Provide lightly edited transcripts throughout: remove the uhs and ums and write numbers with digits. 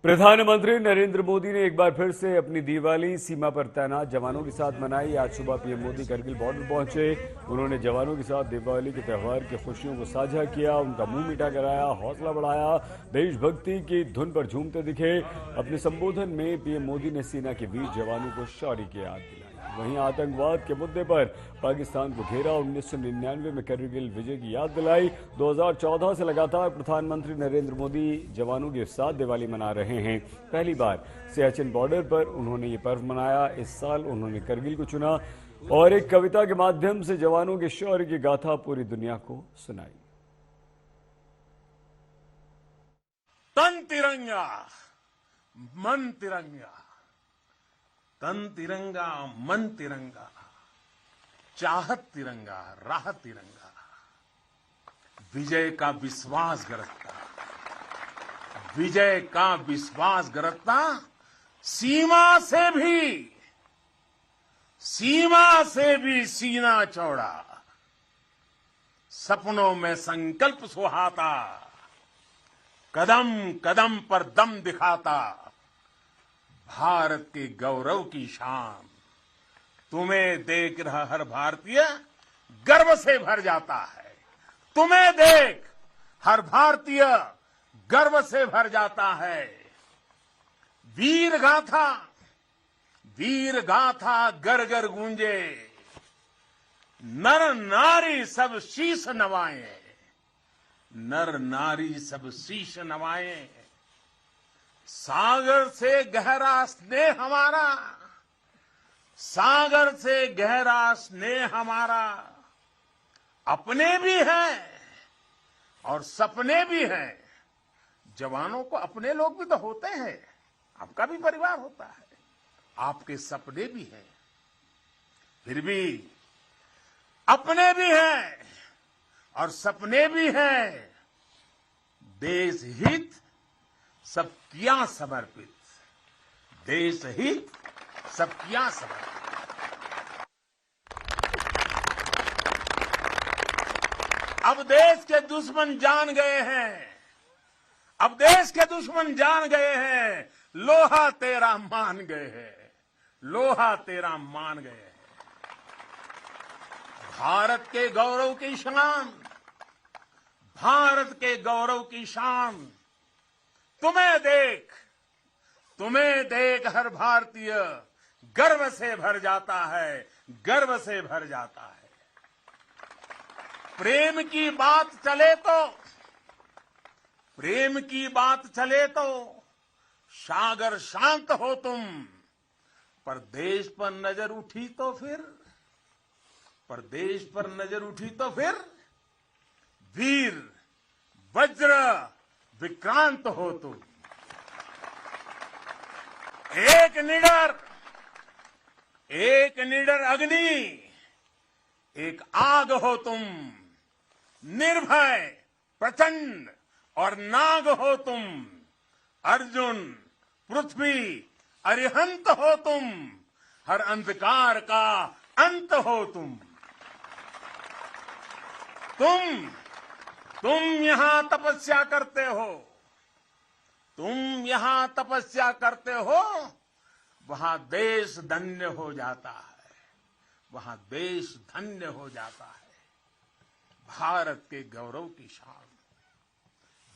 प्रधानमंत्री नरेंद्र मोदी ने एक बार फिर से अपनी दिवाली सीमा पर तैनात जवानों के साथ मनाई। आज सुबह पीएम मोदी करगिल बॉर्डर पहुंचे। उन्होंने जवानों के साथ दिवाली के त्यौहार की खुशियों को साझा किया, उनका मुंह मीठा कराया, हौसला बढ़ाया। देशभक्ति की धुन पर झूमते दिखे। अपने संबोधन में पीएम मोदी ने सेना के वीर जवानों को शौर्य की याद दिलाई। वहीं आतंकवाद के मुद्दे पर पाकिस्तान को घेरा, 1999 में करगिल विजय की याद दिलाई। 2014 से लगातार प्रधानमंत्री नरेंद्र मोदी जवानों के साथ दिवाली मना रहे हैं। पहली बार सियाचिन बॉर्डर पर उन्होंने ये पर्व मनाया। इस साल उन्होंने करगिल को चुना और एक कविता के माध्यम से जवानों के शौर्य की गाथा पूरी दुनिया को सुनाई। तन तिरंगा मन तिरंगा, तन तिरंगा मन तिरंगा, चाहत तिरंगा राह तिरंगा, विजय का विश्वास गरजता, विजय का विश्वास गरजता, सीमा से भी सीना चौड़ा, सपनों में संकल्प सुहाता, कदम कदम पर दम दिखाता, भारत के गौरव की शान। तुम्हें देख रहा हर भारतीय गर्व से भर जाता है। तुम्हें देख हर भारतीय गर्व से भर जाता है। वीर गाथा गर गर गूंजे, नर नारी सब शीश नवाए, नर नारी सब शीश नवाए। सागर से गहरा स्नेह हमारा, सागर से गहरा स्नेह हमारा, अपने भी हैं और सपने भी हैं। जवानों को अपने लोग भी तो होते हैं, आपका भी परिवार होता है, आपके सपने भी हैं, फिर भी अपने भी हैं और सपने भी हैं। देश हित सब किया समर्पित, देश हित सब किया समर्पित। अब देश के दुश्मन जान गए हैं, अब देश के दुश्मन जान गए हैं, लोहा तेरा मान गए हैं, लोहा तेरा मान गए हैं। भारत के गौरव की शान, भारत के गौरव की शान। तुम्हें देख हर भारतीय गर्व से भर जाता है, गर्व से भर जाता है। प्रेम की बात चले तो सागर शांत हो तुम, पर देश पर नजर उठी तो फिर वीर वज्र विक्रांत हो तुम। एक निडर अग्नि, एक आग हो तुम, निर्भय प्रचंड और नाग हो तुम। अर्जुन पृथ्वी अरिहंत हो तुम, हर अंधकार का अंत हो तुम। तुम यहां तपस्या करते हो, तुम यहां तपस्या करते हो, वहां देश धन्य हो जाता है, वहां देश धन्य हो जाता है। भारत के गौरव की शान,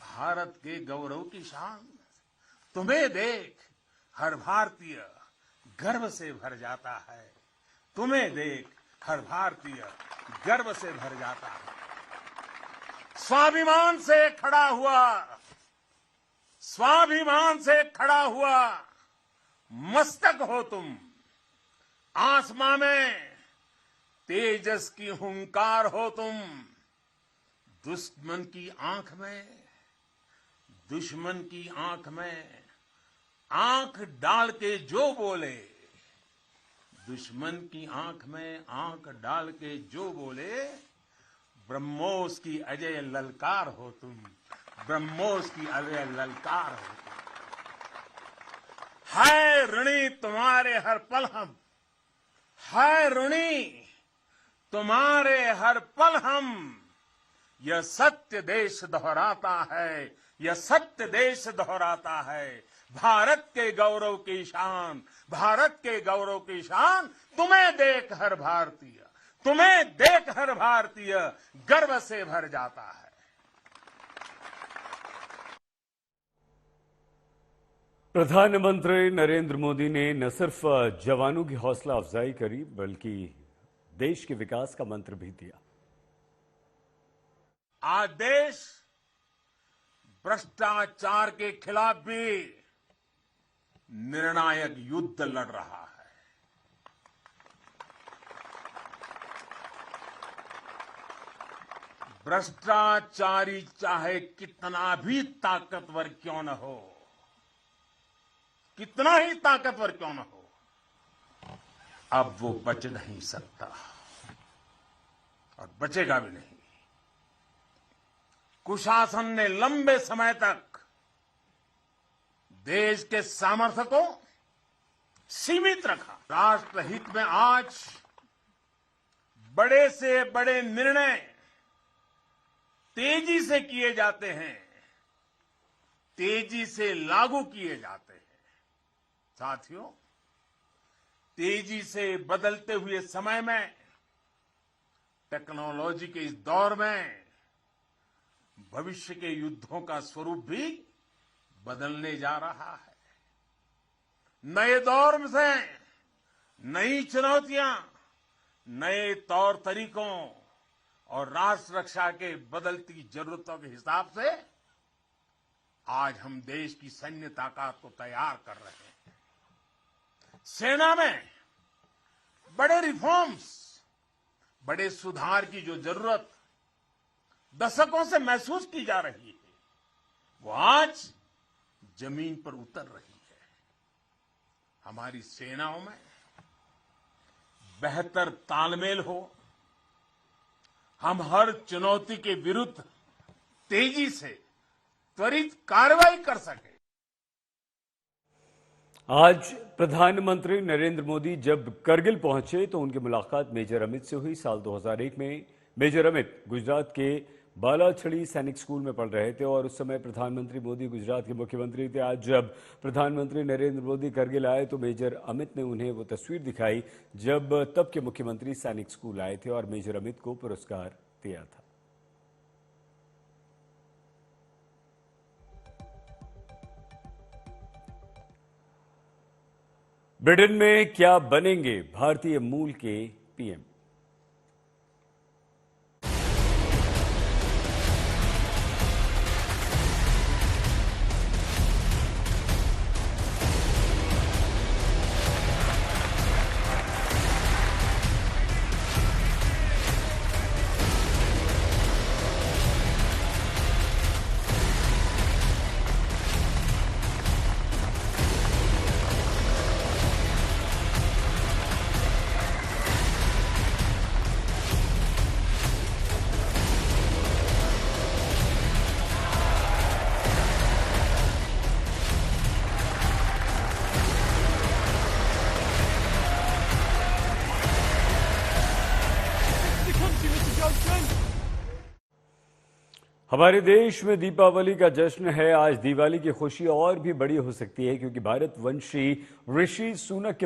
भारत के गौरव की शान। तुम्हें देख हर भारतीय गर्व से भर जाता है, तुम्हें देख हर भारतीय गर्व से भर जाता है। स्वाभिमान से खड़ा हुआ मस्तक हो तुम। आसमां में तेजस की हुंकार हो तुम। दुश्मन की आंख में आंख डाल के जो बोले, दुश्मन की आंख में आंख डाल के जो बोले, ब्रह्मोस की अजय ललकार हो तुम, ब्रह्मोस की अजय ललकार हो तुम। है ऋणी तुम्हारे हर पल हम, है ऋणी तुम्हारे हर पल हम। यह सत्य देश दोहराता है, यह सत्य देश दोहराता है, भारत के गौरव की शान, भारत के गौरव की शान। तुम्हें देख हर भारतीय, तुम्हें देख हर भारतीय गर्व से भर जाता है। प्रधानमंत्री नरेंद्र मोदी ने न सिर्फ जवानों की हौसला अफजाई करी बल्कि देश के विकास का मंत्र भी दिया। आज देश भ्रष्टाचार के खिलाफ भी निर्णायक युद्ध लड़ रहा है। भ्रष्टाचारी चाहे कितना भी ताकतवर क्यों न हो, कितना ही ताकतवर क्यों न हो, अब वो बच नहीं सकता और बचेगा भी नहीं। कुशासन ने लंबे समय तक देश के सामर्थ्य को सीमित रखा। राष्ट्रहित में आज बड़े से बड़े निर्णय तेजी से किए जाते हैं, तेजी से लागू किए जाते हैं। साथियों, तेजी से बदलते हुए समय में, टेक्नोलॉजी के इस दौर में भविष्य के युद्धों का स्वरूप भी बदलने जा रहा है। नए दौर से नई चुनौतियां, नए तौर तरीकों और राष्ट्र रक्षा के बदलती जरूरतों के हिसाब से आज हम देश की सैन्य ताकत को तैयार कर रहे हैं। सेना में बड़े रिफॉर्म्स, बड़े सुधार की जो जरूरत दशकों से महसूस की जा रही है, वो आज जमीन पर उतर रही है। हमारी सेनाओं में बेहतर तालमेल हो, हम हर चुनौती के विरुद्ध तेजी से त्वरित कार्रवाई कर सके। आज प्रधानमंत्री नरेंद्र मोदी जब करगिल पहुंचे तो उनकी मुलाकात मेजर अमित से हुई। साल 2001 में मेजर अमित गुजरात के बालाछड़ी सैनिक स्कूल में पढ़ रहे थे और उस समय प्रधानमंत्री मोदी गुजरात के मुख्यमंत्री थे। आज जब प्रधानमंत्री नरेंद्र मोदी करगिल आए तो मेजर अमित ने उन्हें वो तस्वीर दिखाई जब तब के मुख्यमंत्री सैनिक स्कूल आए थे और मेजर अमित को पुरस्कार दिया था। ब्रिटेन में क्या बनेंगे भारतीय मूल के पीएम? हमारे देश में दीपावली का जश्न है। आज दिवाली की खुशी और भी बड़ी हो सकती है क्योंकि भारतवंशी ऋषि सुनक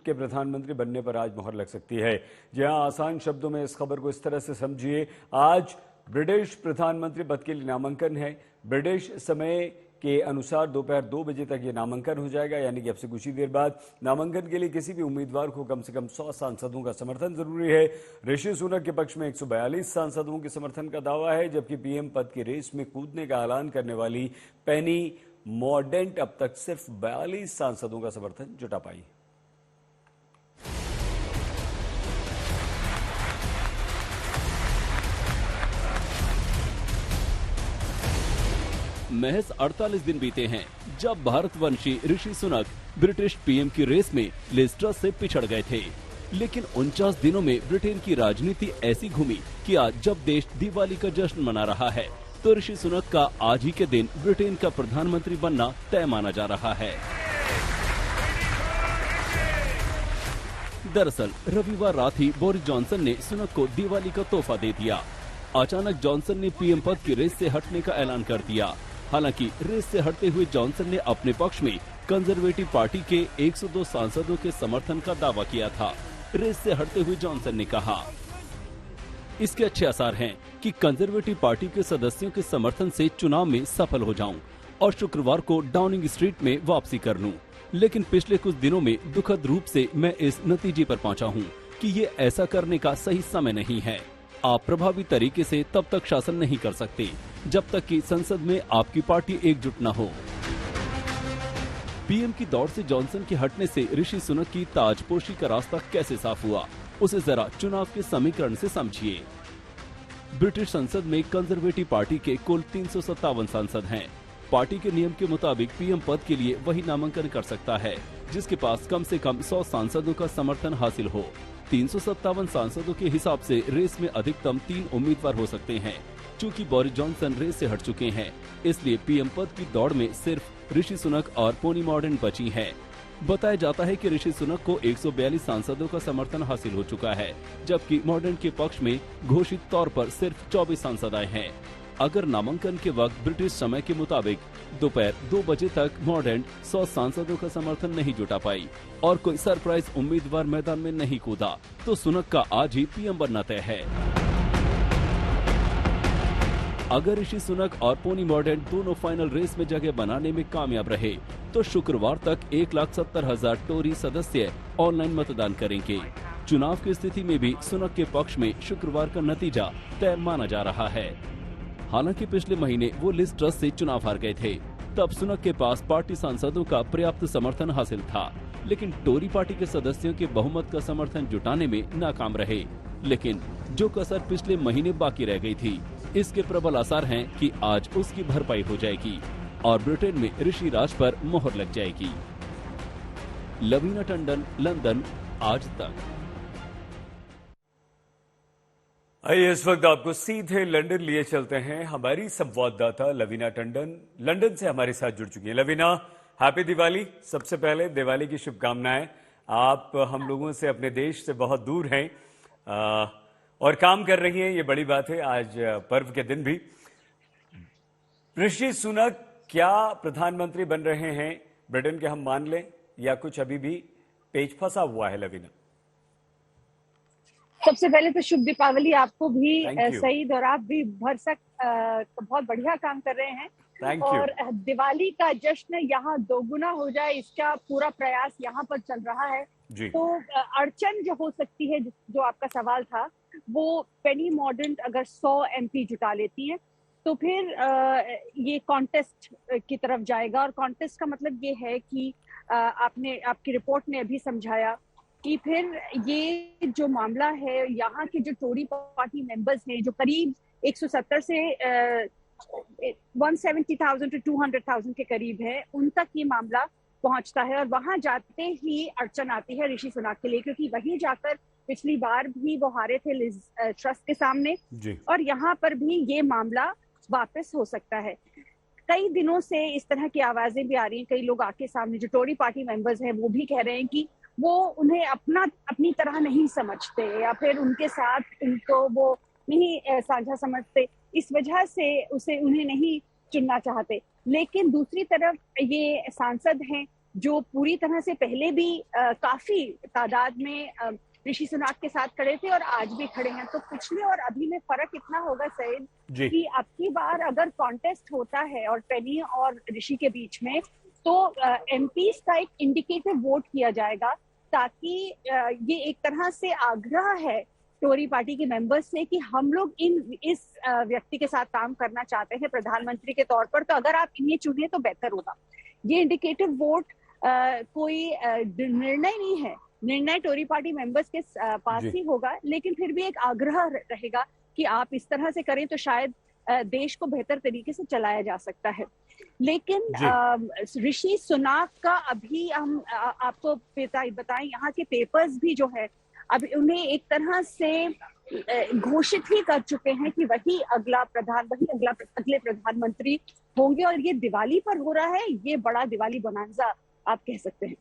के प्रधानमंत्री बनने पर आज मुहर लग सकती है। जहां आसान शब्दों में इस खबर को इस तरह से समझिए, आज ब्रिटिश प्रधानमंत्री पद के लिए नामांकन है। ब्रिटिश समय के अनुसार दोपहर 2 बजे तक ये नामांकन हो जाएगा, यानी कि अब से कुछ ही देर बाद। नामांकन के लिए किसी भी उम्मीदवार को कम से कम 100 सांसदों का समर्थन जरूरी है। ऋषि सुनक के पक्ष में 142 सांसदों के समर्थन का दावा है, जबकि पीएम पद की रेस में कूदने का ऐलान करने वाली पेनी मॉर्डेंट अब तक सिर्फ 42 सांसदों का समर्थन जुटा पाई। महज 48 दिन बीते हैं जब भारतवंशी ऋषि सुनक ब्रिटिश पीएम की रेस में लिज ट्रस से पिछड़ गए थे, लेकिन 49 दिनों में ब्रिटेन की राजनीति ऐसी घूमी कि आज जब देश दिवाली का जश्न मना रहा है तो ऋषि सुनक का आज ही के दिन ब्रिटेन का प्रधानमंत्री बनना तय माना जा रहा है। दरअसल रविवार रात ही बोरिस जॉनसन ने सुनक को दिवाली का तोहफा दे दिया। अचानक जॉनसन ने पीएम पद की रेस से हटने का ऐलान कर दिया। हालांकि रेस से हटते हुए जॉनसन ने अपने पक्ष में कंजर्वेटिव पार्टी के 102 सांसदों के समर्थन का दावा किया था। रेस से हटते हुए जॉनसन ने कहा, इसके अच्छे आसार हैं कि कंजर्वेटिव पार्टी के सदस्यों के समर्थन से चुनाव में सफल हो जाऊं और शुक्रवार को डाउनिंग स्ट्रीट में वापसी कर लूं। लेकिन पिछले कुछ दिनों में दुखद रूप से मैं इस नतीजे पर पहुंचा हूं कि ये ऐसा करने का सही समय नहीं है। आप प्रभावी तरीके से तब तक शासन नहीं कर सकते जब तक कि संसद में आपकी पार्टी एकजुट न हो। पीएम की दौड़ से जॉनसन के हटने से ऋषि सुनक की ताजपोशी का रास्ता कैसे साफ हुआ, उसे जरा चुनाव के समीकरण से समझिए। ब्रिटिश संसद में कंजर्वेटिव पार्टी के कुल 357 सांसद हैं। पार्टी के नियम के मुताबिक पीएम पद के लिए वही नामांकन कर सकता है जिसके पास कम से कम 100 सांसदों का समर्थन हासिल हो। 357 सांसदों के हिसाब से रेस में अधिकतम 3 उम्मीदवार हो सकते हैं। चूंकि बोरिस जॉनसन रेस से हट चुके हैं, इसलिए पीएम पद की दौड़ में सिर्फ ऋषि सुनक और पोनी मॉर्डन बची हैं। बताया जाता है कि ऋषि सुनक को 142 सांसदों का समर्थन हासिल हो चुका है, जबकि मॉर्डन के पक्ष में घोषित तौर पर सिर्फ 24 सांसद आए हैं। अगर नामांकन के वक्त ब्रिटिश समय के मुताबिक दोपहर 2 बजे तक मॉर्डन 100 सांसदों का समर्थन नहीं जुटा पाई और कोई सरप्राइज उम्मीदवार मैदान में नहीं कूदा, तो सुनक का आज ही पीएम बनना तय है। अगर ऋषि सुनक और पोनी मॉर्डन दोनों फाइनल रेस में जगह बनाने में कामयाब रहे, तो शुक्रवार तक 1,70,000 टोरी सदस्य ऑनलाइन मतदान करेंगे। चुनाव की स्थिति में भी सुनक के पक्ष में शुक्रवार का नतीजा तय माना जा रहा है। हालांकि पिछले महीने वो लिज ट्रस से चुनाव हार गए थे, तब सुनक के पास पार्टी सांसदों का पर्याप्त समर्थन हासिल था, लेकिन टोरी पार्टी के सदस्यों के बहुमत का समर्थन जुटाने में नाकाम रहे। लेकिन जो कसर पिछले महीने बाकी रह गई थी, इसके प्रबल आसार हैं कि आज उसकी भरपाई हो जाएगी और ब्रिटेन में ऋषि राज पर मोहर लग जाएगी। लवीना टंडन, लंदन, आज तक। आइए इस वक्त आपको सीधे लंदन लिए चलते हैं। हमारी संवाददाता लवीना टंडन लंदन से हमारे साथ जुड़ चुकी हैं। लवीना, हैप्पी दिवाली। सबसे पहले दिवाली की शुभकामनाएं। आप हम लोगों से, अपने देश से बहुत दूर हैं और काम कर रही हैं, ये बड़ी बात है आज पर्व के दिन भी। ऋषि सुनक क्या प्रधानमंत्री बन रहे हैं ब्रिटेन के, हम मान लें, या कुछ अभी भी पेच फंसा हुआ है? लवीना, सबसे पहले तो शुभ दीपावली आपको भी Thank you. सईद, और आप भी भरसक बहुत बढ़िया काम कर रहे हैं। Thank you. और दिवाली का जश्न यहाँ दोगुना हो जाए, इसका पूरा प्रयास यहाँ पर चल रहा है जी। तो अड़चन जो हो सकती है, जो आपका सवाल था, वो पेनी मॉर्डन अगर 100 एमपी जुटा लेती है तो फिर ये कॉन्टेस्ट की तरफ जाएगा। और कॉन्टेस्ट का मतलब ये है कि आपकी रिपोर्ट ने अभी समझाया कि फिर ये जो मामला है, यहाँ के जो टोरी पार्टी मेंबर्स हैं, जो करीब 170 से 170,000 to 200,000 के करीब है, उन तक ये मामला पहुंचता है। और वहां जाते ही अड़चन आती है ऋषि सुनक के लिए, क्योंकि वहीं जाकर पिछली बार भी वो हारे थे लिज ट्रस के सामने जी। और यहाँ पर भी ये मामला वापस हो सकता है। कई दिनों से इस तरह की आवाजें भी आ रही हैं, कई लोग आके सामने, जो टोरी पार्टी मेंबर्स हैं, वो भी कह रहे हैं कि वो उन्हें अपनी तरह नहीं समझते, या फिर उनके साथ उनको वो नहीं साझा समझते, इस वजह से उन्हें नहीं चुनना चाहते। लेकिन दूसरी तरफ ये सांसद हैं जो पूरी तरह से पहले भी काफी तादाद में ऋषि सुनक के साथ खड़े थे और आज भी खड़े हैं। तो पिछले और अभी में फर्क इतना होगा सईद कि अब की बार अगर कॉन्टेस्ट होता है और पेनी और ऋषि के बीच में, तो एमपीज का एक इंडिकेटिव वोट किया जाएगा, ताकि ये एक तरह से आग्रह है टोरी पार्टी के मेंबर्स से कि हम लोग इस व्यक्ति के साथ काम करना चाहते हैं प्रधानमंत्री के तौर पर, तो अगर आप इन्हें चुने तो बेहतर होगा। ये इंडिकेटिव वोट कोई निर्णय नहीं है, निर्णय टोरी पार्टी मेंबर्स के पास ही होगा, लेकिन फिर भी एक आग्रह रहेगा कि आप इस तरह से करें तो शायद देश को बेहतर तरीके से चलाया जा सकता है। लेकिन ऋषि सुनक का अभी हम आपको बताएं, यहाँ के पेपर्स भी जो है अभी उन्हें एक तरह से घोषित ही कर चुके हैं कि वही अगले प्रधानमंत्री होंगे। और ये दिवाली पर हो रहा है, ये बड़ा दिवाली बोनांजा आप कह सकते हैं।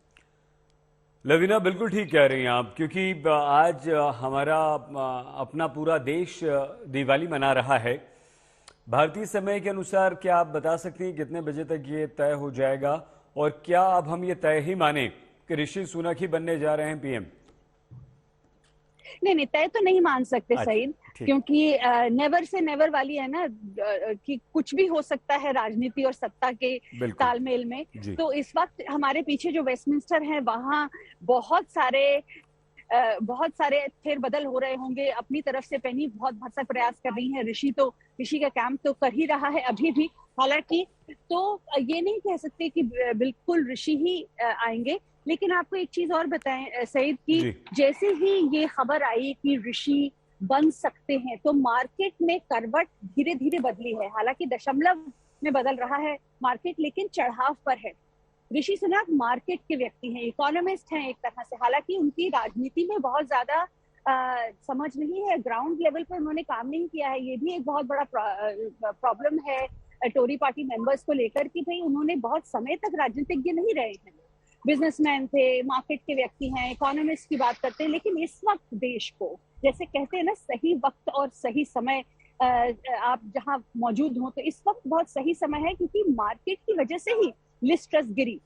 लवीना, बिल्कुल ठीक कह रही हैं आप, क्योंकि आज हमारा अपना पूरा देश दिवाली मना रहा है भारतीय समय के अनुसार क्या आप बता सकती हैं कितने बजे तक ये तय हो जाएगा, और क्या अब हम ये तय ही माने कि ऋषि सुनक ही बनने जा रहे हैं पीएम? नहीं, तय तो नहीं मान सकते अच्छा, सईद, ठीक। क्योंकि नेवर से नेवर वाली है ना, कि कुछ भी हो सकता है राजनीति और सत्ता के बिल्कुल। तालमेल में। जी। तो इस वक्त हमारे पीछे जो वेस्टमिंस्टर है, वहाँ बहुत सारे फेरबदल हो रहे होंगे। अपनी तरफ से पेनी बहुत भरसक प्रयास कर रही है, ऋषि का कैंप तो कर ही रहा है अभी भी। हालांकि तो ये नहीं कह सकते कि बिल्कुल ऋषि ही आएंगे, लेकिन आपको एक चीज और बताएं सईद, कि जैसे ही ये खबर आई कि ऋषि बन सकते हैं, तो मार्केट में करवट धीरे धीरे बदली है। हालांकि दशमलव में बदल रहा है मार्केट, लेकिन चढ़ाव पर है। ऋषि सुनक मार्केट के व्यक्ति हैं, इकोनॉमिस्ट हैं एक तरह से। हालांकि उनकी राजनीति में बहुत ज्यादा समझ नहीं है, ग्राउंड लेवल पर उन्होंने काम नहीं किया है। ये भी एक बहुत बड़ा प्रॉब्लम है टोरी पार्टी मेंबर्स को लेकर, कि भाई उन्होंने बहुत समय तक राजनीतिज्ञ नहीं रहे हैं, बिजनेसमैन थे, मार्केट के व्यक्ति हैं, इकोनॉमिस्ट की बात करते हैं। लेकिन इस वक्त देश को, जैसे कहते हैं ना, सही वक्त और सही समय आप जहां मौजूद हो, तो इस वक्त बहुत सही समय है, क्योंकि मार्केट की वजह से ही लिस्ट ट्रस्ट गिरी।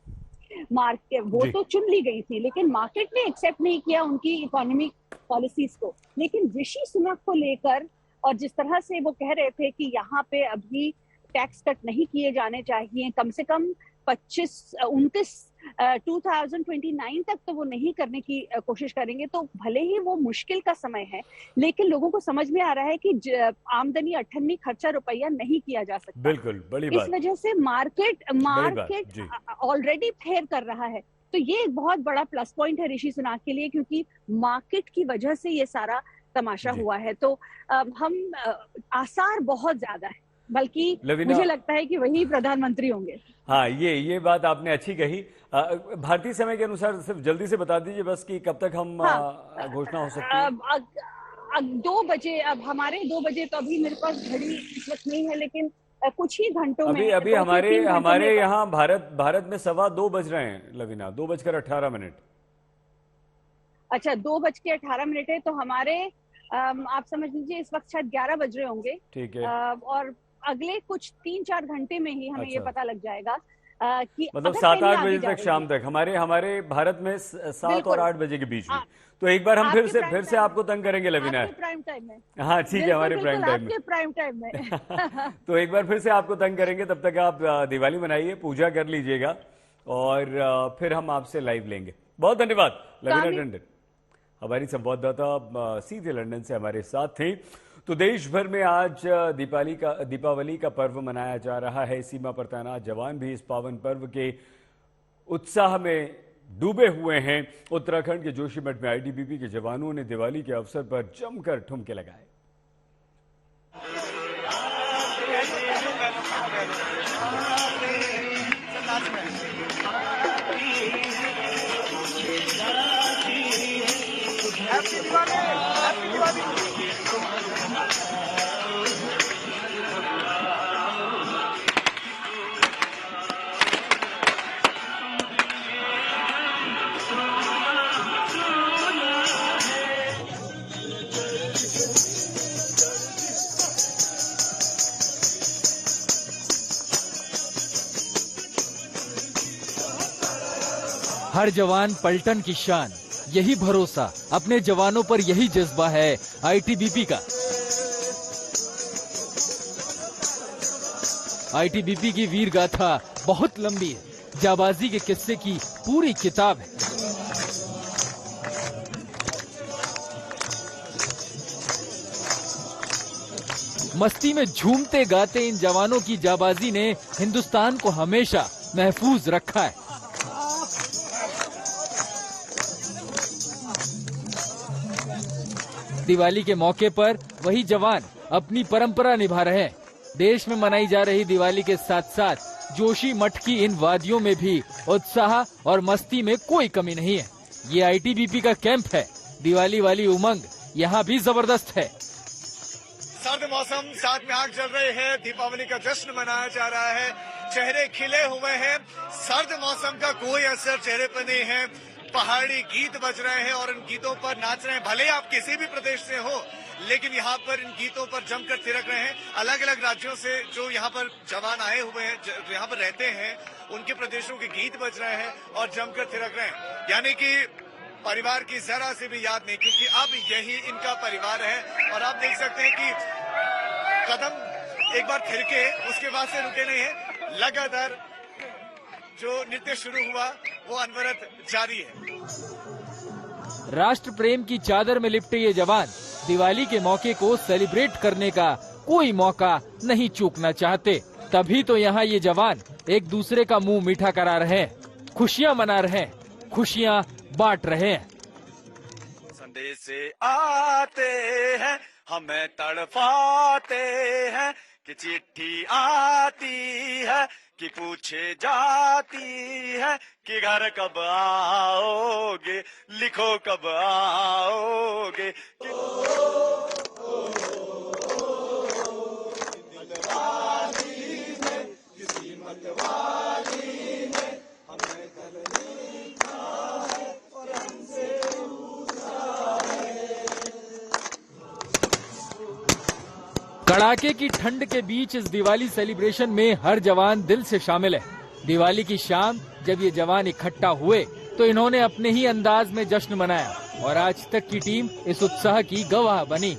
मार्केट वो तो चुन ली गई थी, लेकिन मार्केट ने एक्सेप्ट नहीं किया उनकी इकोनॉमिक पॉलिसीज को। लेकिन ऋषि सुनक को लेकर, और जिस तरह से वो कह रहे थे कि यहाँ पे अभी टैक्स कट नहीं किए जाने चाहिए, कम से कम 2029 तक तो वो नहीं करने की कोशिश करेंगे। तो भले ही वो मुश्किल का समय है, लेकिन लोगों को समझ में आ रहा है कि आमदनी अठन्नी खर्चा रुपया नहीं किया जा सकता। बिल्कुल, बड़ी बात। इस वजह से मार्केट ऑलरेडी फेयर कर रहा है। तो ये एक बहुत बड़ा प्लस पॉइंट है ऋषि सुनक के लिए, क्योंकि मार्केट की वजह से ये सारा तमाशा हुआ है। तो हम आसार बहुत ज्यादा है, बल्कि मुझे लगता है कि वही प्रधानमंत्री होंगे। हाँ, ये बात आपने अच्छी कही। भारतीय समय के अनुसार सिर्फ जल्दी से बता दीजिए बस कि कब तक हम घोषणा हो सकती है? 2 बजे। अब हमारे 2 बजे तो अभी मेरे पास घड़ी इस वक्त नहीं है, लेकिन कुछ ही घंटों में अभी हमारे यहाँ भारत में 2:15 बज रहे हैं लवीना, 2:18। अच्छा, 2:18 है। तो हमारे आप समझ लीजिए इस वक्त शायद 11 बज रहे होंगे। ठीक है। और अगले कुछ 3-4 घंटे में ही हमें ये पता लग जाएगा कि मतलब 7-8 बजे तक, शाम तक हमारे भारत में 7 और 8 बजे के बीच में। तो एक बार हम फिर से आपको तंग करेंगे लवीना, प्राइम टाइम में। हाँ ठीक है, हमारे प्राइम टाइम में। तो एक बार फिर से आपको तंग करेंगे। तब तक आप दिवाली मनाइए, पूजा कर लीजिएगा, और फिर हम आपसे लाइव लेंगे। बहुत धन्यवाद लवीना टंडन, हमारी संवाददाता सीधे लंदन से हमारे साथ थी। तो देश भर में आज दीपावली का पर्व मनाया जा रहा है। सीमा पर तैनात जवान भी इस पावन पर्व के उत्साह में डूबे हुए हैं। उत्तराखंड के जोशीमठ में आईटीबीपी के जवानों ने दिवाली के अवसर पर जमकर ठुमके लगाए। हर जवान पलटन की शान, यही भरोसा, अपने जवानों पर यही जज्बा है आईटीबीपी का। आईटीबीपी की वीर गाथा बहुत लंबी है, जाबाजी के किस्से की पूरी किताब है। मस्ती में झूमते गाते इन जवानों की जाबाजी ने हिंदुस्तान को हमेशा महफूज रखा है। दिवाली के मौके पर वही जवान अपनी परंपरा निभा रहे हैं। देश में मनाई जा रही दिवाली के साथ साथ जोशीमठ की इन वादियों में भी उत्साह और मस्ती में कोई कमी नहीं है। ये आईटीबीपी का कैंप है। दिवाली वाली उमंग यहाँ भी जबरदस्त है। सर्द मौसम, साथ में आग जल रहे हैं, दीपावली का जश्न मनाया जा रहा है, चेहरे खिले हुए हैं। सर्द मौसम का कोई असर चेहरे पर नहीं है। पहाड़ी गीत बज रहे हैं और उन गीतों पर नाच रहे हैं। भले आप किसी भी प्रदेश से हो, लेकिन यहाँ पर इन गीतों पर जमकर थिरक रहे हैं। अलग अलग राज्यों से जो यहाँ पर जवान आए हुए हैं, जो यहाँ पर रहते हैं, उनके प्रदेशों के गीत बज रहे हैं और जमकर थिरक रहे हैं। यानी कि परिवार की जरा से भी याद नहीं, क्योंकि अब यही इनका परिवार है। और आप देख सकते हैं कि कदम एक बार थिरके उसके बाद से रुके नहीं है, लगातार जो नृत्य शुरू हुआ वो अनवरत जारी है। राष्ट्र प्रेम की चादर में लिपटे ये जवान दिवाली के मौके को सेलिब्रेट करने का कोई मौका नहीं चूकना चाहते। तभी तो यहाँ ये जवान एक दूसरे का मुंह मीठा करा रहे हैं, खुशियाँ मना रहे हैं, खुशियाँ बांट रहे हैं। संदेश से आते हैं, हमें तड़पाते हैं कि चिट्ठी आती है कि पूछे जाती है कि घर कब आओगे, लिखो कब आओगे। कड़ाके की ठंड के बीच इस दिवाली सेलिब्रेशन में हर जवान दिल से शामिल है। दिवाली की शाम जब ये जवान इकट्ठा हुए तो इन्होंने अपने ही अंदाज में जश्न मनाया और आज तक की टीम इस उत्साह की गवाह बनी।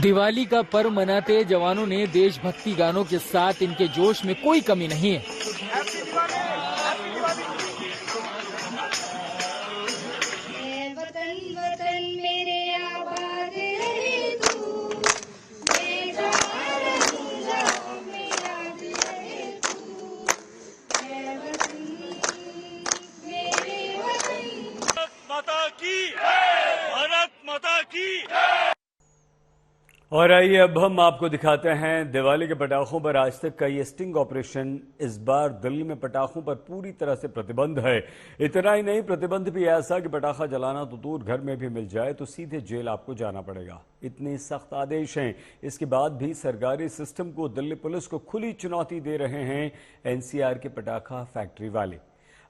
दिवाली का पर्व मनाते जवानों ने देशभक्ति गानों के साथ इनके जोश में कोई कमी नहीं है। और आइए अब हम आपको दिखाते हैं दिवाली के पटाखों पर आज तक का ये स्टिंग ऑपरेशन। इस बार दिल्ली में पटाखों पर पूरी तरह से प्रतिबंध है। इतना ही नहीं, प्रतिबंध भी ऐसा कि पटाखा जलाना तो दूर, घर में भी मिल जाए तो सीधे जेल आपको जाना पड़ेगा। इतने सख्त आदेश हैं। इसके बाद भी सरकारी सिस्टम को दिल्ली पुलिस को खुली चुनौती दे रहे हैं एनसीआर के पटाखा फैक्ट्री वाले।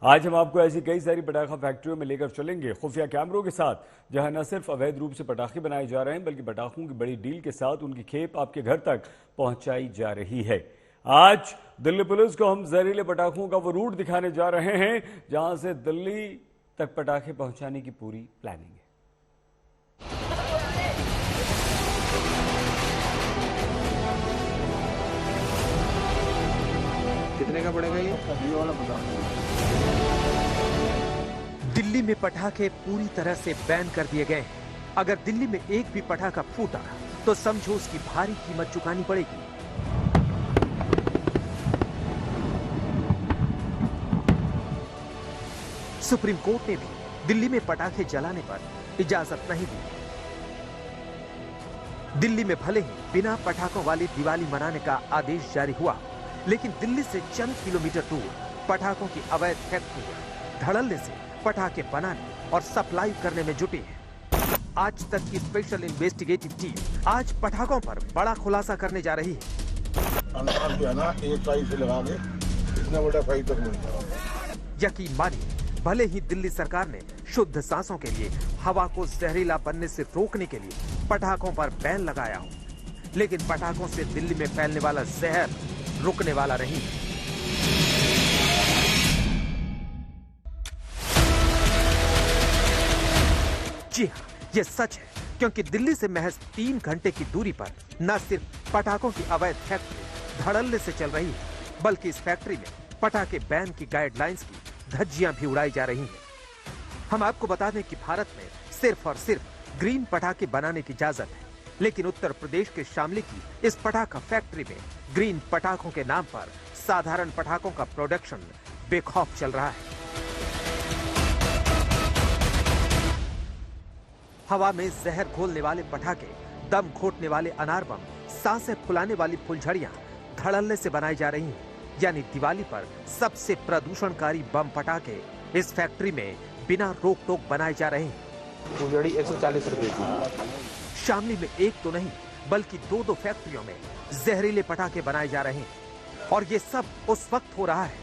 आज हम आपको ऐसी कई सारी पटाखा फैक्ट्रियों में लेकर चलेंगे, खुफिया कैमरों के साथ, जहां न सिर्फ अवैध रूप से पटाखे बनाए जा रहे हैं बल्कि पटाखों की बड़ी डील के साथ उनकी खेप आपके घर तक पहुंचाई जा रही है। आज दिल्ली पुलिस को हम जहरीले पटाखों का वो रूट दिखाने जा रहे हैं जहां से दिल्ली तक पटाखे पहुंचाने की पूरी प्लानिंग है। कितने का पड़ेगा ये वाला दिल्ली में पटाखे पूरी तरह से बैन कर दिए गए हैं। अगर दिल्ली में एक भी पटाखा फूटा तो समझो उसकी भारी कीमत चुकानी पड़ेगी। सुप्रीम कोर्ट ने भी दिल्ली में पटाखे जलाने पर इजाजत नहीं दी। दिल्ली में भले ही बिना पटाखों वाली दिवाली मनाने का आदेश जारी हुआ, लेकिन दिल्ली से चंद किलोमीटर दूर पटाखों की अवैध फैक्ट्री धड़ल्ले से पटाखे बनाने और सप्लाई करने में जुटी है। आज तक की स्पेशल इन्वेस्टिगेटिव टीम आज पटाखों पर बड़ा खुलासा करने जा रही है। अंदाज जो है ना, एक साइड से लगा के इतना बड़ा साइड तक मिल जाएगा। यकीन मानिए, भले ही दिल्ली सरकार ने शुद्ध सांसों के लिए हवा को जहरीला बनने से रोकने के लिए पटाखों पर बैन लगाया हो, लेकिन पटाखों से दिल्ली में फैलने वाला जहर रुकने वाला नहीं। जी हाँ, ये सच है, क्योंकि दिल्ली से महज 3 घंटे की दूरी पर न सिर्फ पटाखों की अवैध फैक्ट्री धड़ल्ले से चल रही है, बल्कि इस फैक्ट्री में पटाखे बैन की गाइडलाइंस की धज्जियां भी उड़ाई जा रही हैं। हम आपको बता दें कि भारत में सिर्फ और सिर्फ ग्रीन पटाखे बनाने की इजाजत है, लेकिन उत्तर प्रदेश के शामली की इस पटाखा फैक्ट्री में ग्रीन पटाखों के नाम पर साधारण पटाखों का प्रोडक्शन बेखौफ चल रहा है। हवा में जहर घोलने वाले पटाखे, दम घोटने वाले अनार बम, सांसें फुलाने वाली फुलझड़ियां धड़ल्ले से बनाई जा रही हैं। यानी दिवाली पर सबसे प्रदूषणकारी बम पटाखे इस फैक्ट्री में बिना रोक टोक बनाए जा रहे हैं। फुलझड़ी 140 रुपए की। शामली में एक तो नहीं बल्कि दो फैक्ट्रियों में जहरीले पटाखे बनाए जा रहे हैं। और ये सब उस वक्त हो रहा है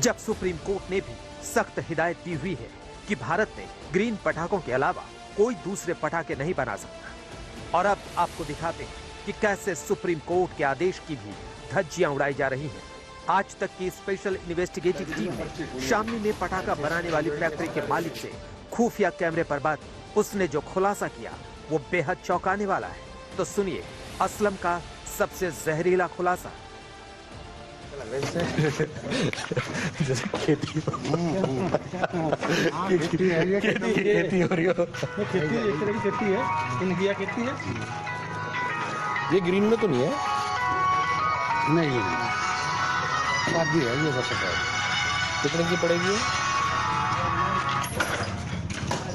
जब सुप्रीम कोर्ट ने भी सख्त हिदायत दी हुई है कि भारत में ग्रीन पटाखों के अलावा कोई दूसरे पटाखे नहीं बना सकता। और अब आपको दिखाते हैं कि कैसे सुप्रीम कोर्ट के आदेश की भी धज्जियां उड़ाई जा रही हैं। आज तक की स्पेशल इन्वेस्टिगेटिव टीम ने शामली में पटाखा बनाने वाली फैक्ट्री के मालिक से खुफिया कैमरे पर बात, उसने जो खुलासा किया वो बेहद चौंकाने वाला है। तो सुनिए असलम का सबसे जहरीला खुलासा। जैसे खेती हो रही हो, खेती एक तरह की खेती है, इनकी खेती है। ये ग्रीन में तो नहीं है? नहीं, शादी है ये बस। कितने की पड़ेगी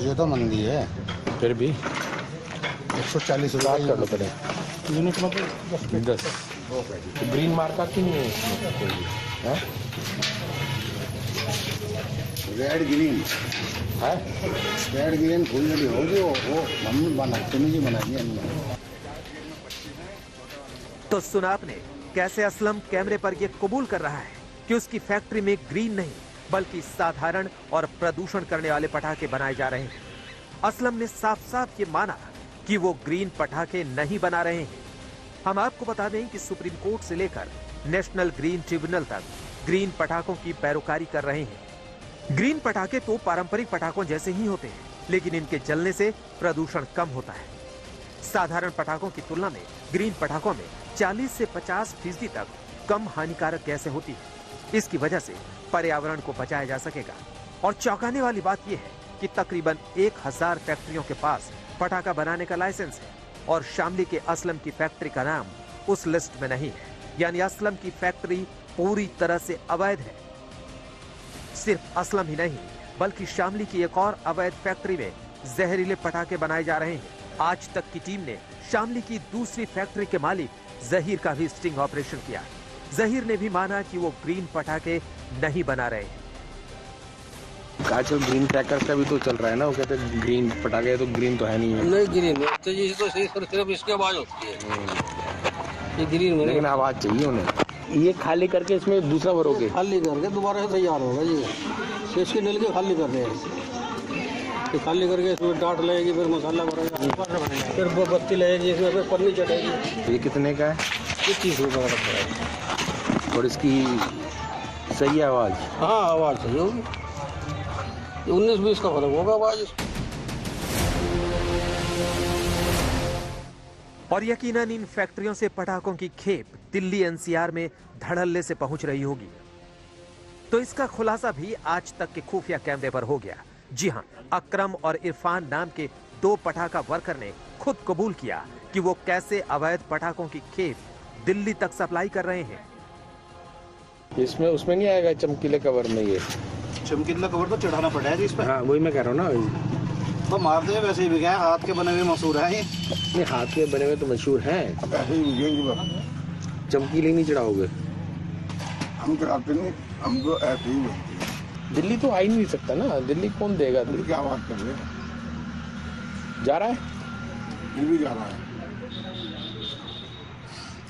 ये? तो मंदी है, फिर भी 140 रुपये कर लो पड़े। यूनिट में 10 ग्रीन मार्का क्यों नहीं है? रेड ग्रीन है, रेड ग्रीन फुलझड़ी होगी वो हम बनाते नहीं, बनाइए हमने। तो सुना आपने कैसे असलम कैमरे पर यह कबूल कर रहा है कि उसकी फैक्ट्री में ग्रीन नहीं बल्कि साधारण और प्रदूषण करने वाले पटाखे बनाए जा रहे हैं। असलम ने साफ साफ ये माना कि वो ग्रीन पटाखे नहीं बना रहे हैं। हम आपको बता दें कि सुप्रीम कोर्ट से लेकर नेशनल ग्रीन ट्रिब्यूनल तक ग्रीन पटाखों की पैरोकारी कर रहे हैं। ग्रीन पटाखे तो पारंपरिक पटाखों जैसे ही होते हैं, लेकिन इनके जलने से प्रदूषण कम होता है। साधारण पटाखों की तुलना में ग्रीन पटाखों में 40 से 50% तक कम हानिकारक गैसें होती है। इसकी वजह से पर्यावरण को बचाया जा सकेगा। और चौंकाने वाली बात यह है कि तकरीबन 1000 फैक्ट्रियों के पास पटाखा बनाने का लाइसेंस है और शामली के असलम की फैक्ट्री का नाम उस लिस्ट में नहीं है। यानी असलम की फैक्ट्री पूरी तरह से अवैध है। सिर्फ असलम ही नहीं बल्कि शामली की एक और अवैध फैक्ट्री में जहरीले पटाखे बनाए जा रहे हैं। आज तक की टीम ने शामली की दूसरी फैक्ट्री के मालिक जहीर का भी स्टिंग ऑपरेशन किया। जहीर ने भी माना कि वो ग्रीन पटाखे नहीं बना रहे हैं। आजकल ग्रीन क्रैकर्स का भी तो चल रहा है ना, वो कहते हैं ग्रीन पटाखे, तो ग्रीन तो है नहीं है। नहीं ग्रीन तो ये तो सिर्फ इसकी आवाज होती है। ये ग्रीन में लेकिन आवाज चाहिए उन्हें। ये खाली करके इसमें दूसरा भरोगे? खाली करके दोबारा से तैयार होगा ये। इसके डल के खाली कर रहे हैं, खाली करके इसमें डाट लगेगी, फिर मसाला भरेगा, फिर वो बत्ती लगेगी, इसमें फिर पन्नी चढ़ेगी। ये कितने का है? ये 30 रुपये का है। और इसकी सही आवाज? हाँ आवाज सही होगी। 19-20 का फर्क होगा आवाज। और यकीनन इन फैक्ट्रियों से पटाखों की खेप दिल्ली एनसीआर में धड़ल्ले से पहुंच रही होगी। तो इसका खुलासा भी आज तक के खुफिया कैमरे पर हो गया। जी हां, अकरम और इरफान नाम के 2 पटाखा वर्कर ने खुद कबूल किया कि वो कैसे अवैध पटाखों की खेप दिल्ली तक सप्लाई कर रहे हैं। इसमें उसमें नहीं आएगा चमकीले कवर में? ये चमकीला कवर तो चढ़ाना पड़ेगा इस पर। हाँ वही मैं कह रहा हूँ ना। तो मारते हैं वैसे ही बिके हैं, हाथ के बने हुए मशहूर है। नहीं हाथ के बने हुए तो मशहूर हैं, चमकीले नहीं चढ़ाओगे? हम चढ़ाते नहीं, हम तो ऐसे ही बनते हैं। दिल्ली तो आ ही नहीं सकता ना, दिल्ली कौन देगा? दिल्ली क्या बात कर रहे हैं? जा रहा है, दिल्ली जा रहा है,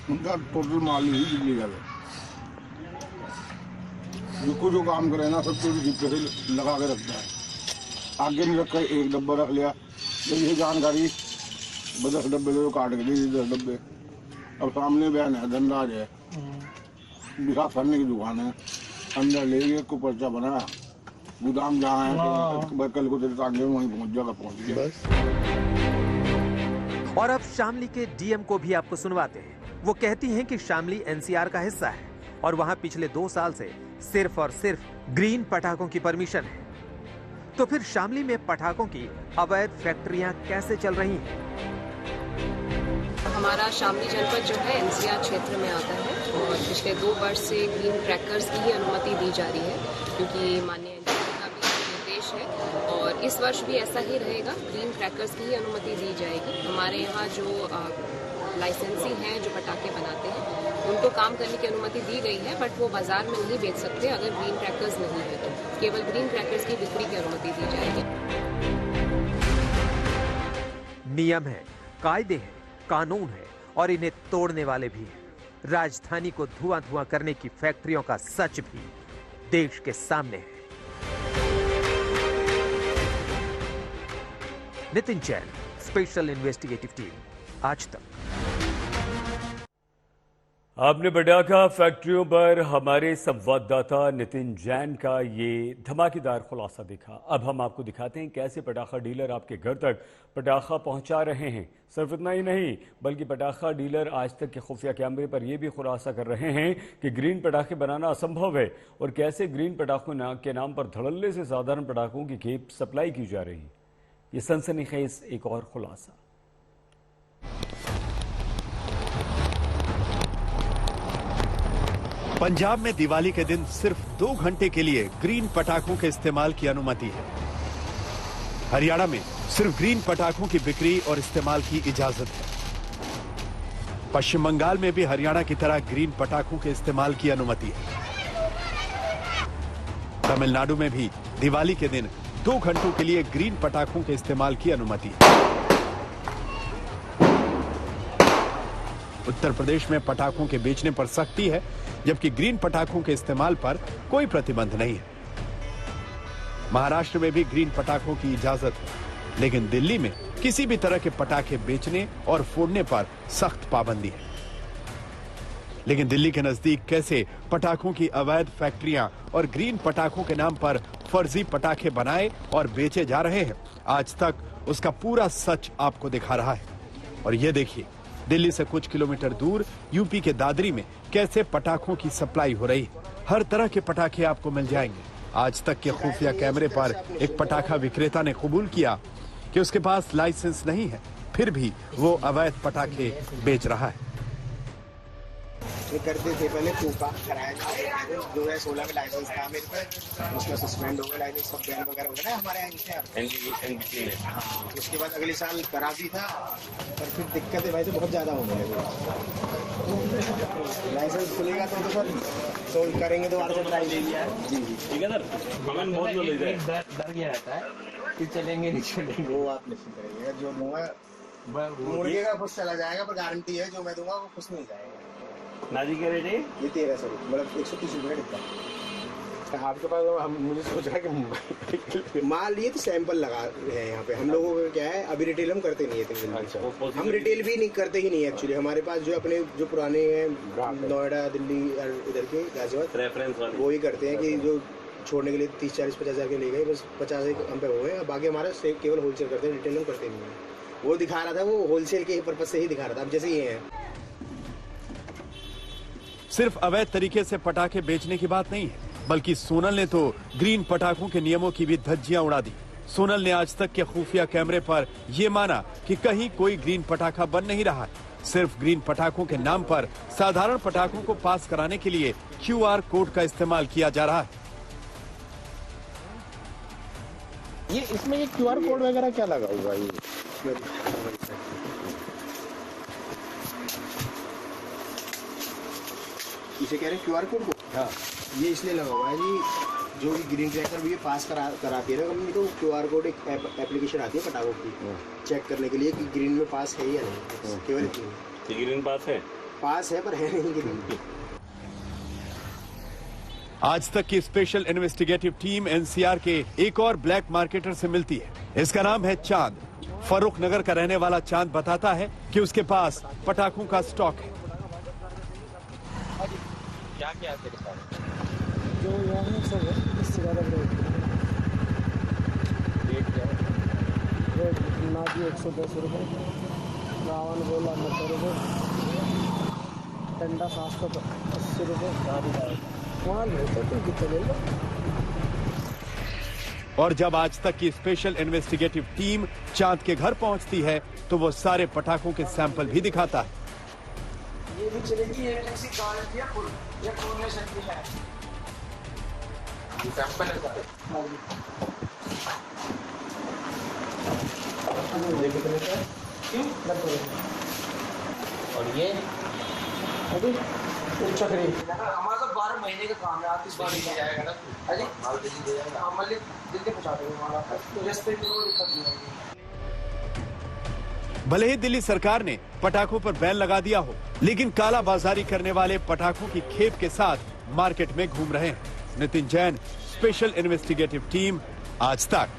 उनका टोटल माल ही दिल्ली जा रहा है। जिसको जो काम करे ना सब कुछ जिप्पे से लगा के रखता है, आगे नहीं रखा, एक डब्बा रख लिया। जब ये जानकारी 10 डब्बे जो काट के दी 10 डब्बे। अब सामने बहन है, धनराज है, विकास करने की दुकान है, अंदर ले गए को पर्चा बनाया, गोदाम जहाँ है कल को तेरे आगे वहीं पहुँच जाएगा, पहुँच गया बस। और अब शामली के डीएम को भी आपको सुनवाते हैं। वो कहती हैं कि शामली एनसीआर का हिस्सा है और वहाँ पिछले 2 साल से सिर्फ और सिर्फ ग्रीन पटाखों की परमिशन है। तो फिर शामली में पटाखों की अवैध फैक्ट्रियां कैसे चल रही हैं? हमारा शामली जनपद जो है एनसीआर क्षेत्र में आता है और पिछले 2 वर्ष से ग्रीन क्रैकर्स की ही अनुमति दी जा रही है, क्योंकि माननीय एनसीआर का भी निर्देश है। और इस वर्ष भी ऐसा ही रहेगा, ग्रीन क्रैकर्स की ही अनुमति दी जाएगी। हमारे यहाँ जो लाइसेंसी हैं जो पटाखे बनाते हैं उनको काम करने की अनुमति दी गई है, बट वो बाजार में नहीं बेच सकते अगर ग्रीन क्रैकर्स नहीं है तो केवल ग्रीन क्रैकर्स की बिक्री की अनुमति दी जाएगी। नियम है, कायदे हैं, कानून है और इन्हें तोड़ने वाले भी हैं। राजधानी को धुआं धुआं करने की फैक्ट्रियों का सच भी देश के सामने है। Nitin Jain, special investigative team, आज तक। आपने पटाखा फैक्ट्रियों पर हमारे संवाददाता नितिन जैन का ये धमाकेदार खुलासा देखा। अब हम आपको दिखाते हैं कैसे पटाखा डीलर आपके घर तक पटाखा पहुंचा रहे हैं। सिर्फ इतना ही नहीं, बल्कि पटाखा डीलर आज तक के खुफिया कैमरे पर यह भी खुलासा कर रहे हैं कि ग्रीन पटाखे बनाना असंभव है और कैसे ग्रीन पटाखों के नाम पर धड़ल्ले से साधारण पटाखों की खेप सप्लाई की जा रही। ये सनसनीखेज एक और खुलासा। पंजाब में दिवाली के दिन सिर्फ 2 घंटे के लिए ग्रीन पटाखों के इस्तेमाल की अनुमति है। हरियाणा में सिर्फ ग्रीन पटाखों की बिक्री और इस्तेमाल की इजाजत है। पश्चिम बंगाल में भी हरियाणा की तरह ग्रीन पटाखों के इस्तेमाल की अनुमति है। तमिलनाडु में भी दिवाली के दिन 2 घंटों के लिए ग्रीन पटाखों के इस्तेमाल की अनुमति है। उत्तर प्रदेश में पटाखों के बेचने पर सख्ती है, जबकि ग्रीन पटाखों के इस्तेमाल पर कोई प्रतिबंध नहीं है। महाराष्ट्र में भी ग्रीन पटाखों की इजाजत है, लेकिन दिल्ली में किसी भी तरह के पटाखे बेचने और फोड़ने पर सख्त पाबंदी है। लेकिन दिल्ली के नजदीक कैसे पटाखों की अवैध फैक्ट्रियां और ग्रीन पटाखों के नाम पर फर्जी पटाखे बनाए और बेचे जा रहे हैं, आज तक उसका पूरा सच आपको दिखा रहा है। और ये देखिए, दिल्ली से कुछ किलोमीटर दूर यूपी के दादरी में कैसे पटाखों की सप्लाई हो रही है। हर तरह के पटाखे आपको मिल जाएंगे। आज तक के खुफिया कैमरे पर एक पटाखा विक्रेता ने कबूल किया कि उसके पास लाइसेंस नहीं है, फिर भी वो अवैध पटाखे बेच रहा है। करते थे पहले फूका कराया 2016 में लाइसेंस था मेरे पे, उसका सस्पेंड हो गया लाइसेंस, सब बैन वगैरह हो गया ना हमारे यहाँ। उसके बाद अगले साल करा भी था, पर फिर दिक्कतें भाई तो बहुत ज्यादा होने लगी। लाइसेंस खुलेगा तो सर तो करेंगे तो आपको ट्राई देंगे यार। जी जी ठीक है सर, हमें बहुत डर गया रहता है कि चलेंगे नहीं चलेंगे। वो आप निश्चित करेंगे, जो दूंगा मुर्गे का खुश चला जाएगा, पर गारंटी है जो मैं दूंगा वो खुश नहीं जाएगा। नाजी के रेट ये 1300 मतलब 130 रुपये कितना आपके पास। हम मुझे सोच रहा कि माल लिए तो सैंपल लगा रहे हैं यहाँ पे। हम लोगों को क्या है, अभी रिटेल हम करते नहीं है। अच्छा, हम रिटेल भी नहीं करते ही नहीं एक्चुअली। हमारे पास जो अपने जो पुराने हैं नोएडा, दिल्ली, इधर के गाजियाबाद रेफरेंस वो ही करते हैं कि जो छोड़ने के लिए 30, 40, 50 हज़ार के ले गए, बस 50 हम पे हुए हैं। बाकी हमारा केवल होलसेल करते हैं, रिटेल हम करते नहीं है। वो दिखा रहा था, वो होलसेल के पर्पज से ही दिखा रहा था। अब जैसे ये है, सिर्फ अवैध तरीके से पटाखे बेचने की बात नहीं है, बल्कि सोनल ने तो ग्रीन पटाखों के नियमों की भी धज्जियां उड़ा दी। सोनल ने आज तक के खुफिया कैमरे पर यह माना कि कहीं कोई ग्रीन पटाखा बन नहीं रहा है। सिर्फ ग्रीन पटाखों के नाम पर साधारण पटाखों को पास कराने के लिए QR कोड का इस्तेमाल किया जा रहा है। ये इसमें ये QR कोड वगैरह क्या लगा हुआ है? इसे कह रहे हैं QR कोड को? हाँ, ये इसलिए लगा हुआ है जी, जो भी ग्रीन क्रैकर भी पास कराती है ना कंपनी, तो QR कोड एक एप्लीकेशन आती है पटाखों की, चेक करने के लिए कि ग्रीन में पास है या नहीं। केवल इतनी ग्रीन पास है पर है नहीं ग्रीन। आज तक की स्पेशल इन्वेस्टिगेटिव टीम NCR के एक और ब्लैक मार्केटर से मिलती है। इसका नाम है चांद। फर्रुख नगर का रहने वाला चांद बताता है कि उसके पास पटाखों का स्टॉक है। क्या क्या है तेरे पास? जो यहाँ सब है, इससे ज़्यादा रेट क्या है? रेट नाजी 110 रुपये, रावण गोला 90 रुपये, टंडा 780 रुपये। वहाँ लेते तो कितने ले लो। और जब आज तक की स्पेशल इन्वेस्टिगेटिव टीम चांद के घर पहुंचती है तो वो सारे पटाखों के सैंपल भी दिखाता है। ये भी चलेगी, ये टैक्सी गारंटी है फुल, ये कॉम्बिनेशन की है। ये सैंपल है सारे। ये कितने का है? क्यों? और ये अभी चक्री हमारा तो 12 महीने का काम है। आप इस बार नहीं जाएगा ना? अरे माल दिल्ली दे जाएगा। हम दिल्ली पहुंचा देंगे माल आपका। तो रास्ते की कोई दिक्कत नहीं होगी। भले ही दिल्ली सरकार ने पटाखों पर बैन लगा दिया हो, लेकिन काला बाजारी करने वाले पटाखों की खेप के साथ मार्केट में घूम रहे हैं। Nitin Jain, special investigative team, आज तक।